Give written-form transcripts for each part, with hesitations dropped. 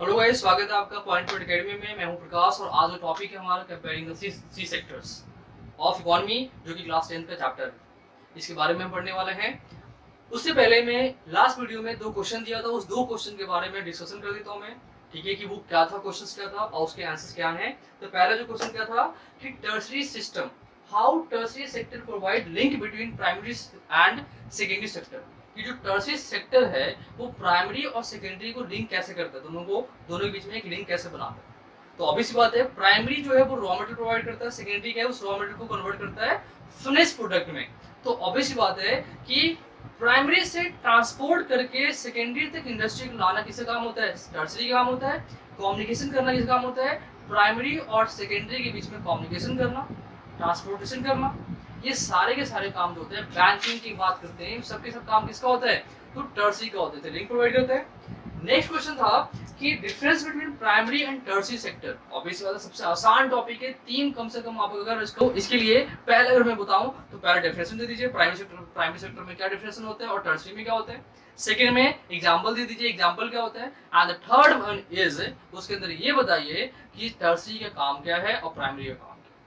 Hello guys, स्वागत है आपका पॉइंट टू एकेडमी में। मैं हूं प्रकाश और आज जो टॉपिक है हमारा कंपेयरिंग द सी सेक्टर्स ऑफ इकोनॉमी, जो कि क्लास 10th का चैप्टर है, इसके बारे में हम पढ़ने वाले हैं। उससे पहले मैं लास्ट वीडियो में 2 क्वेश्चन दिया था, उस 2 क्वेश्चन के बारे में डिस्कशन कर देता हूं मैं। ठीक है कि वो क्या था, क्वेश्चंस क्या था और उसके आंसर्स क्या हैं। तो पहला जो क्वेश्चन क्या था कि tertiary system, how tertiary sector provide link between primary and secondary sector. कि जो टर्शरी सेक्टर है वो प्राइमरी और सेकेंडरी को लिंक कैसे करता है, दोनों के बीच में एक लिंक कैसे बनाता है। तो ऑब्वियस सी बात है, प्राइमरी जो है वो रॉ मटेरियल प्रोवाइड करता है, सेकेंडरी क्या है उस रॉ मटेरियल को कन्वर्ट करता है फिनिश प्रोडक्ट में। तो ऑब्वियस सी बात है कि प्राइमरी से ट्रांसपोर्ट करके सेकेंडरी तक इंडस्ट्री को लाना किसका काम होता है, टर्शरी का काम होता है। कम्युनिकेशन करना किसका काम होता है, प्राइमरी और सेकेंडरी के बीच में कम्युनिकेशन करना, ट्रांसपोर्टेशन करना, ये सारे के सारे काम जो होते हैं, बैंकिंग की बात करते हैं, सबके सब काम किसका होता है, तो टर्शरी का होता है, लिंक प्रोवाइड करता है। नेक्स्ट क्वेश्चन था कि difference between primary and tertiary sector. Obviously वाला सबसे आसान टॉपिक है, 3 कम से कम आप अगर इसके लिए पहले अगर मैं बताऊं तो पहला डेफिनेशन दे दीजिए, प्राइमरी सेक्टर में क्या डेफिनेशन होता है और टर्शरी में क्या होता है। सेकंड में एग्जांपल दे दीजिए, एग्जांपल क्या होता है। And the third one is, उसके अंदर ये बताइए कि टर्शरी का काम क्या है और प्राइमरी का काम क्या है।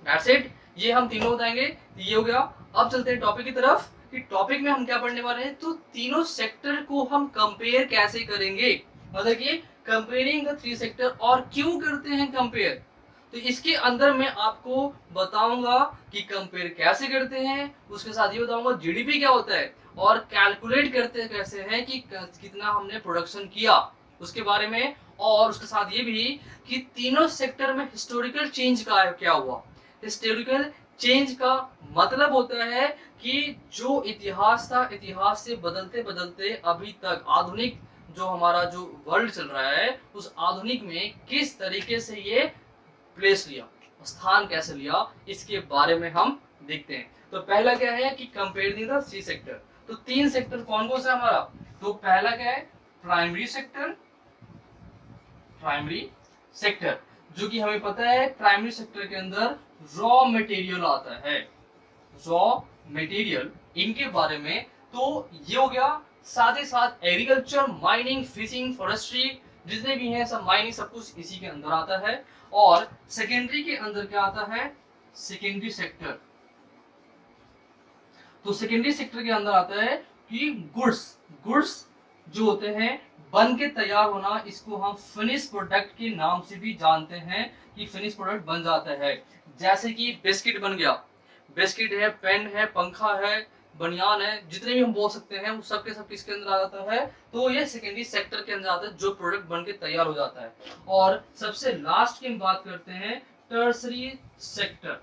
दैट्स इट, ये हम तीनों बताएंगे। ये हो गया। अब चलते हैं टॉपिक की तरफ कि टॉपिक में हम क्या पढ़ने वाले हैं। तो तीनों सेक्टर को हम कंपेयर कैसे करेंगे, मतलब कि कंपेयरिंग द 3 सेक्टर, और क्यों करते हैं कंपेयर। तो इसके अंदर मैं आपको बताऊंगा कि कंपेयर कैसे करते हैं, उसके साथ ये बताऊंगा जीडीपी क्या होता है और कैलकुलेट करते कैसे हैं कि कितना हमने प्रोडक्शन किया उसके बारे में, और उसके साथ ये भी कि तीनों सेक्टर में हिस्टोरिकल चेंज का क्या हुआ। हिस्टोरिकल चेंज का मतलब होता है कि जो इतिहास था, इतिहास से बदलते बदलते अभी तक आधुनिक जो हमारा जो वर्ल्ड चल रहा है, उस आधुनिक में किस तरीके से ये प्लेस लिया, स्थान कैसे लिया, इसके बारे में हम देखते हैं। तो पहला क्या है कि कंपेयरिंग द 3 सेक्टर। तो 3 सेक्टर कौन कौन सा हमारा, तो पहला क्या है प्राइमरी सेक्टर। प्राइमरी सेक्टर जो कि हमें पता है प्राइमरी सेक्टर के अंदर रॉ मटेरियल आता है, रॉ मटेरियल इनके बारे में। तो ये हो गया। साथ ही साथ एग्रीकल्चर, माइनिंग, फिशिंग, फॉरेस्ट्री, जितने भी हैं सब माइनिंग, सब कुछ इसी के अंदर आता है। और सेकेंडरी के अंदर क्या आता है, सेकेंडरी सेक्टर। तो सेकेंडरी सेक्टर के अंदर आता है कि गुड्स जो होते हैं बन के तैयार होना, इसको हम फिनिश प्रोडक्ट के नाम से भी जानते हैं कि फिनिश प्रोडक्ट बन जाता है। जैसे कि बिस्किट बन गया, बिस्किट है, पेन है, पंखा है, बनियान है, जितने भी हम बोल सकते हैं वो सब के सब किसके अंदर आ जाता है, तो ये सेकेंडरी सेक्टर के अंदर आता है, जो प्रोडक्ट बन के तैयार हो जाता है। और सबसे लास्ट की हम बात करते हैं टर्सरी सेक्टर।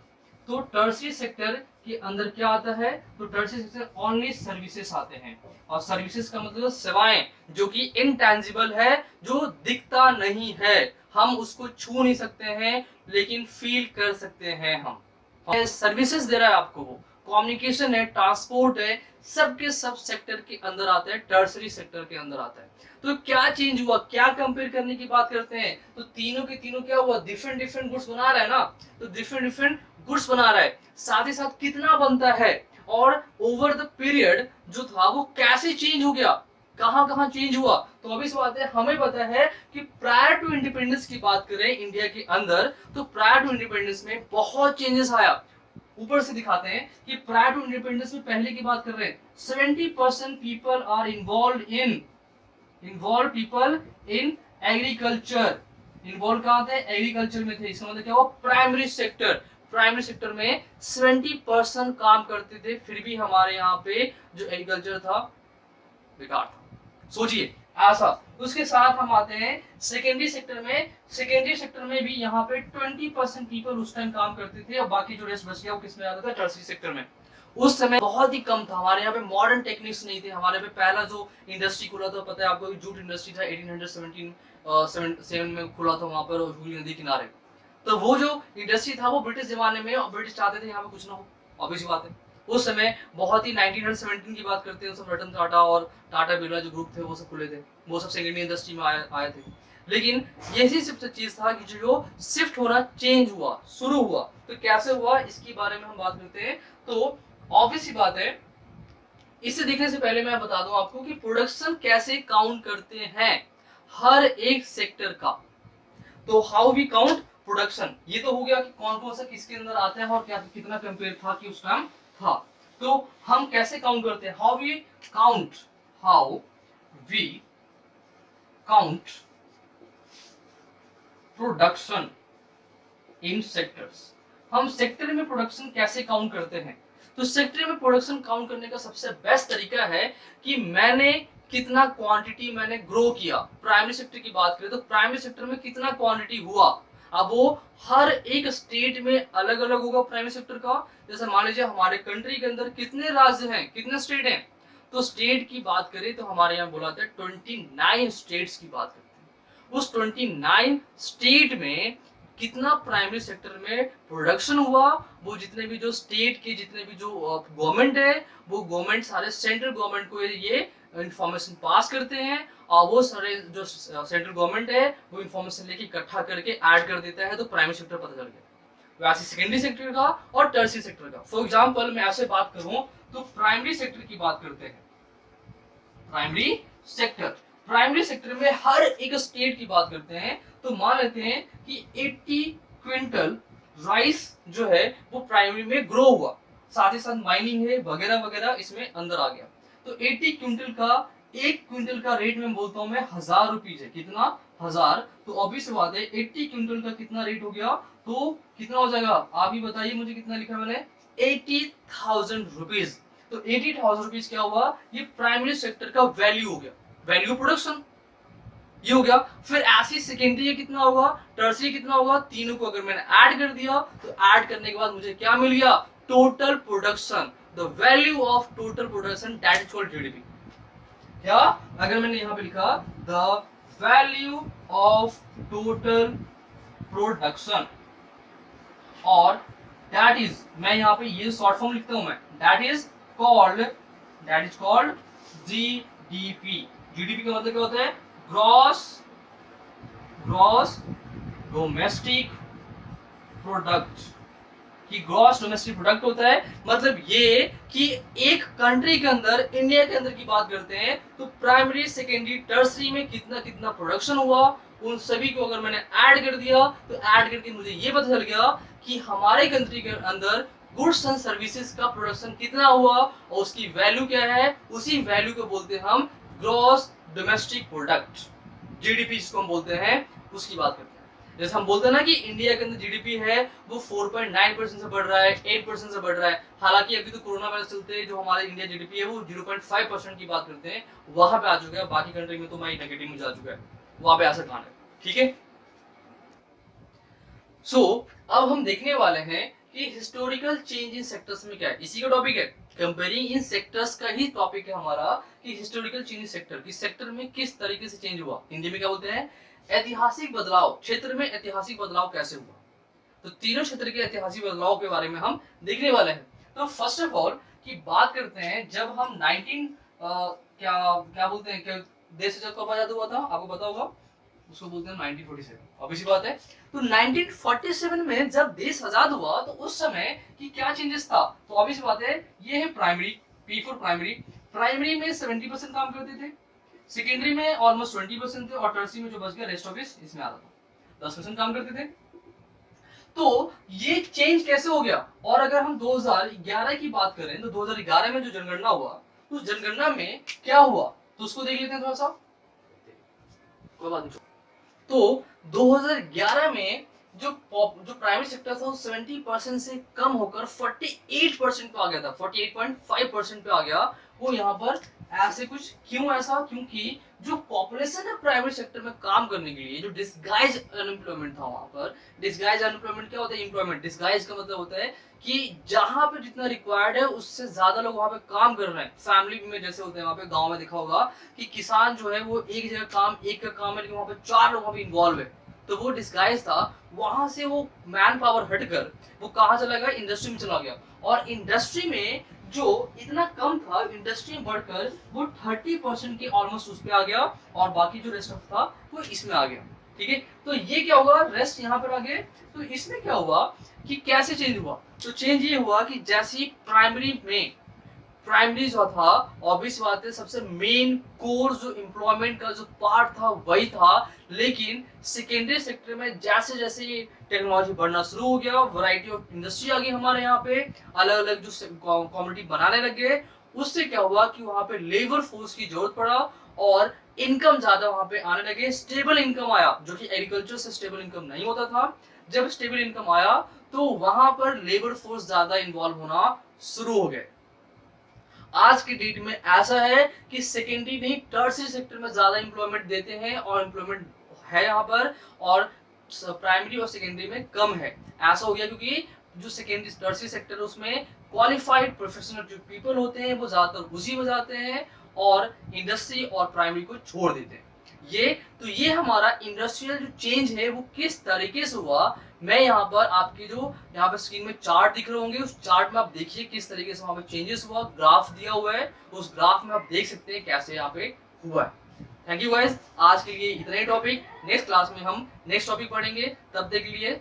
तो टर्सरी सेक्टर के अंदर क्या आता है, तो टर्सरी सेक्टर ओनली सर्विसेज आते हैं। और सर्विसेज का मतलब सेवाएं, जो कि इनटेंजिबल है, जो दिखता नहीं है, हम उसको छू नहीं सकते हैं लेकिन फील कर सकते हैं। हम सर्विसेज दे रहा है आपको, वो कम्युनिकेशन है, ट्रांसपोर्ट है, सबके सब सेक्टर के अंदर आता है, टर्सरी सेक्टर के अंदर आता है। तो क्या चेंज हुआ, क्या कंपेयर करने की बात करते हैं, तो तीनों के तीनों क्या हुआ, डिफरेंट डिफरेंट गुड्स बना रहा है ना, तो डिफरेंट डिफरेंट गुड्स बना रहा है, साथ ही साथ कितना बनता है, और ओवर द पीरियड जो था वो कैसे चेंज हो गया, कहां कहां चेंज हुआ। तो अभी इस बात है, हमें पता है कि प्रायर टू इंडिपेंडेंस की बात करें इंडिया के अंदर, तो प्रायर टू इंडिपेंडेंस में बहुत चेंजेस आया। ऊपर से दिखाते हैं कि प्रायर टू इंडिपेंडेंस में पहले की बात कर रहे हैं, 70% people are involve people in agriculture. Involve कहां थे, एग्रीकल्चर में थे। इसका मतलब क्या हुआ, प्राइमरी सेक्टर। प्राइमरी सेक्टर में 70% काम करते थे, फिर भी हमारे यहाँ पे जो एग्रीकल्चर था बेकार था। सोचिए ऐसा। उसके साथ हम आते हैं सेकेंडरी सेक्टर में। सेकेंडरी सेक्टर में भी यहाँ पे 20% पीपल उस टाइम काम करते थे, और बाकी जो रेस्ट बच गया वो किसमें आता था, टर्सरी सेक्टर में। उस समय बहुत ही कम था, हमारे यहाँ पे मॉडर्न टेक्निक्स नहीं थे। हमारे पे पहला जो इंडस्ट्री खुला था, पता है आपको, जूट इंडस्ट्री था, 1877 में खुला था वहां पर हुगली नदी किनारे। तो वो जो इंडस्ट्री था वो ब्रिटिश जमाने में, और ब्रिटिश चाहते थे यहाँ पे कुछ ना हो, ऑब्वियस बात है। उस समय बहुत ही 1917 की बात करते हैं, सब रतन टाटा और टाटा बिरला जो ग्रुप थे वो सब खुले थे, वो सब सेकेंडरी इंडस्ट्री में आए थे। लेकिन यही सबसे चीज था कि जो शिफ्ट होना, चेंज हुआ, शुरू हुआ। तो कैसे हुआ इसके बारे में हम बात करते हैं। तो ऑब्वियस ही बात है, इसे देखने से पहले मैं बता दूं आपको कि प्रोडक्शन कैसे काउंट करते हैं। हर एक सेक्टर का। तो हाउ वी काउंट प्रोडक्शन, ये तो हो गया कि कौन कौन सा किसके अंदर आता है और क्या कितना कंपेयर था कि उस टाइम था। तो हम कैसे काउंट करते हैं, how we count production in sectors. हम सेक्टर में प्रोडक्शन कैसे काउंट करते हैं। तो सेक्टर में प्रोडक्शन काउंट करने का सबसे बेस्ट तरीका है कि मैंने कितना क्वांटिटी मैंने ग्रो किया। प्राइमरी सेक्टर की बात करें तो प्राइमरी सेक्टर में कितना क्वांटिटी हुआ। अब वो हर एक स्टेट में अलग अलग होगा प्राइमरी सेक्टर का। जैसे मान लीजिए हमारे कंट्री के अंदर कितने राज्य हैं, कितने स्टेट हैं। तो स्टेट की बात करें तो हमारे यहाँ बोला था 29 स्टेट्स की बात करते हैं। उस 29 स्टेट में कितना प्राइमरी सेक्टर में प्रोडक्शन हुआ, वो जितने भी जो स्टेट के जितने भी जो गवर्नमेंट है, वो गवर्नमेंट सारे सेंट्रल गवर्नमेंट को ये इंफॉर्मेशन पास करते हैं और वो सारे जो सेंट्रल गवर्नमेंट है वो इंफॉर्मेशन लेके इकट्ठा करके ऐड कर देता है, तो प्राइमरी सेक्टर पता चल गया। वैसे सेकेंडरी सेक्टर का और टर्शियरी सेक्टर का। फॉर एग्जांपल मैं ऐसे बात करूं तो प्राइमरी सेक्टर की बात करते हैं। प्राइमरी सेक्टर में हर एक स्टेट की बात करते हैं तो मान लेते हैं कि 80 क्विंटल राइस जो है वो प्राइमरी में ग्रो हुआ, साथ ही साथ माइनिंग है वगैरह वगैरह इसमें अंदर आ गया। तो 80 क्विंटल का, एक क्विंटल का रेट में बोलता हूं मैं 1000 रुपीज है। कितना, 1000। तो ऑब्वियस बात है 80 क्विंटल का कितना रेट हो गया, तो कितना हो जाएगा आप ही बताइए मुझे, कितना लिखा मैंने, 80,000 रुपीज। तो 80,000 रुपीज क्या हुआ, ये प्राइमरी सेक्टर का वैल्यू हो गया, वैल्यू प्रोडक्शन ये हो गया। फिर ऐसी सेकेंडरी कितना होगा, टर्सरी कितना होगा, तीनों को अगर मैंने ऐड कर दिया तो ऐड करने के बाद मुझे क्या मिल गया, total production, the value of total production that is called GDP. क्या, अगर मैंने यहां पे लिखा the value of total production, और दैट इज, मैं यहां पे ये शॉर्ट फॉर्म लिखता हूं मैं, that is called GDP. GDP का मतलब क्या होता है, ग्रॉस डोमेस्टिक प्रोडक्ट। कि ग्रॉस डोमेस्टिक प्रोडक्ट होता है, मतलब ये कि एक कंट्री के अंदर, इंडिया के अंदर की बात करते हैं तो प्राइमरी सेकेंडरी टर्सरी में कितना कितना प्रोडक्शन हुआ, उन सभी को अगर मैंने ऐड कर दिया तो ऐड करके मुझे ये पता चल गया कि हमारे कंट्री के अंदर गुड्स एंड सर्विसेज का प्रोडक्शन कितना हुआ और उसकी वैल्यू क्या है। उसी वैल्यू को बोलते हैं हम ग्रॉस डोमेस्टिक प्रोडक्ट, जीडीपी जिसको हम बोलते हैं, उसकी बात करते हैं। जैसे हम बोलते हैं ना कि इंडिया के अंदर जीडीपी है वो 4.9% से बढ़ रहा है, 8% से बढ़ रहा है। हालांकि अभी तो कोरोना वायरस चलते जो हमारे इंडिया जीडीपी है वो 0.5% की बात करते हैं, वहां पे आ चुका है। बाकी कंट्री में तो मैं नेगेटिव में जा चुका है, वहां पे ऐसा कहां है, ठीक है। सो अब हम देखने वाले हैं कि हिस्टोरिकल चेंज इन सेक्टर्स में क्या है, इसी का टॉपिक है, कंपेयरिंग इन सेक्टर्स का ही टॉपिक है हमारा कि हिस्टोरिकल चेंज इन सेक्टर, कि सेक्टर में किस तरीके से चेंज हुआ। हिंदी में क्या बोलते हैं, ऐतिहासिक बदलाव, क्षेत्र में ऐतिहासिक बदलाव कैसे हुआ। तो तीनों क्षेत्र के ऐतिहासिक बदलाव के बारे में हम देखने वाले हैं। तो फर्स्ट ऑफ ऑल की बात करते हैं, जब हम 19 क्या क्या बोलते हैं, क्या देश आजाद कब आजाद हुआ था, आपको पता होगा, उसको बोलते हैं 1947, ऑब्वियस बात है। तो 1947 में जब देश आजाद हुआ तो उस समय की क्या चेंजेस था, तो ऑब्वियस बात है ये है primary, P for primary. Primary में 70% काम करते थे, सेकेंडरी में ऑलमोस्ट 20% थे, और टर्सरी में जो बच गया रेस्ट ऑफ इसमें आता था, 10% काम करते थे। तो ये चेंज कैसे हो गया। और अगर हम 2011 की बात करें तो 2011 में जो जनगणना हुआ, तो उस जनगणना में क्या हुआ, तो उसको देख लेते हैं थोड़ा सा, कोई बात नहीं। तो 2011 में जो प्राइवेट सेक्टर था वो 70% से कम होकर 48% पे आ गया था, 48.5% पे आ गया। वो यहाँ पर ऐसे कुछ क्यों ऐसा, क्योंकि जो पॉपुलेशन है प्राइवेट सेक्टर में काम करने के लिए, जो डिस्गाइज अनएम्प्लॉयमेंट था वहां पर। डिस्गाइज अनएम्प्लॉयमेंट क्या होता है, एम्प्लॉयमेंट। डिस्गाइज का मतलब होता है कि जहां पे जितना रिक्वायर्ड है उससे ज्यादा लोग वहां पे काम कर रहे हैं। फैमिली में जैसे होते हैं, वहां पे गांव में देखा होगा कि किसान जो है वो एक जगह काम, एक का काम है, लेकिन वहां पे 4 लोग वहां पे इन्वॉल्व है। तो वो डिस्गाइज था, वहां से वो मैन पावर हटकर वो कहाँ चला गया, इंडस्ट्री में चला गया। और इंडस्ट्री में जो इतना कम था, इंडस्ट्री में बढ़कर वो 30% के ऑलमोस्ट उस पे आ गया, और बाकी जो रेस्ट ऑफ था वो इसमें आ गया, ठीक है। तो ये क्या होगा, रेस्ट यहाँ पर आ गए। तो इसमें क्या हुआ कि कैसे चेंज हुआ, तो चेंज ये हुआ कि जैसे प्राइमरी में प्राइमरी जो था ऑब्वियस बात है सबसे मेन कोर जो एम्प्लॉयमेंट का जो पार्ट था वही था, लेकिन सेकेंडरी सेक्टर में जैसे जैसे ये टेक्नोलॉजी बढ़ना शुरू हो गया, वैरायटी ऑफ इंडस्ट्री आ गई हमारे यहाँ पे, अलग अलग जो कम्युनिटी बनाने लगे, उससे क्या हुआ कि वहाँ पे लेबर फोर्स की जरूरत पड़ा और इनकम ज्यादा वहाँ पे आने लगे, स्टेबल इनकम आया जो कि एग्रीकल्चर से स्टेबल इनकम नहीं होता था। जब स्टेबल इनकम आया तो वहां पर लेबर फोर्स ज्यादा इन्वॉल्व होना शुरू हो गए। आज की डेट में ऐसा है कि सेकेंडरी नहीं टर्सरी सेक्टर में ज्यादा एम्प्लॉयमेंट देते हैं और एम्प्लॉयमेंट है यहाँ पर, और प्राइमरी और सेकेंडरी में कम है। ऐसा हो गया क्योंकि जो सेकेंडरी टर्सरी सेक्टर है उसमें क्वालिफाइड प्रोफेशनल जो पीपल होते हैं वो ज्यादातर उसी में जाते हैं और इंडस्ट्री और प्राइमरी को छोड़ देते हैं। ये हमारा इंडस्ट्रियल जो चेंज है वो किस तरीके से हुआ, मैं यहाँ पर आपकी जो यहाँ पे स्क्रीन में चार्ट दिख रहे होंगे, उस चार्ट में आप देखिए किस तरीके से वहाँ पे चेंजेस हुआ, ग्राफ दिया हुआ है, उस ग्राफ में आप देख सकते हैं कैसे यहाँ पे हुआ है। थैंक यू गाइस, आज के लिए इतना ही टॉपिक, नेक्स्ट क्लास में हम नेक्स्ट टॉपिक पढ़ेंगे, तब तक के लिए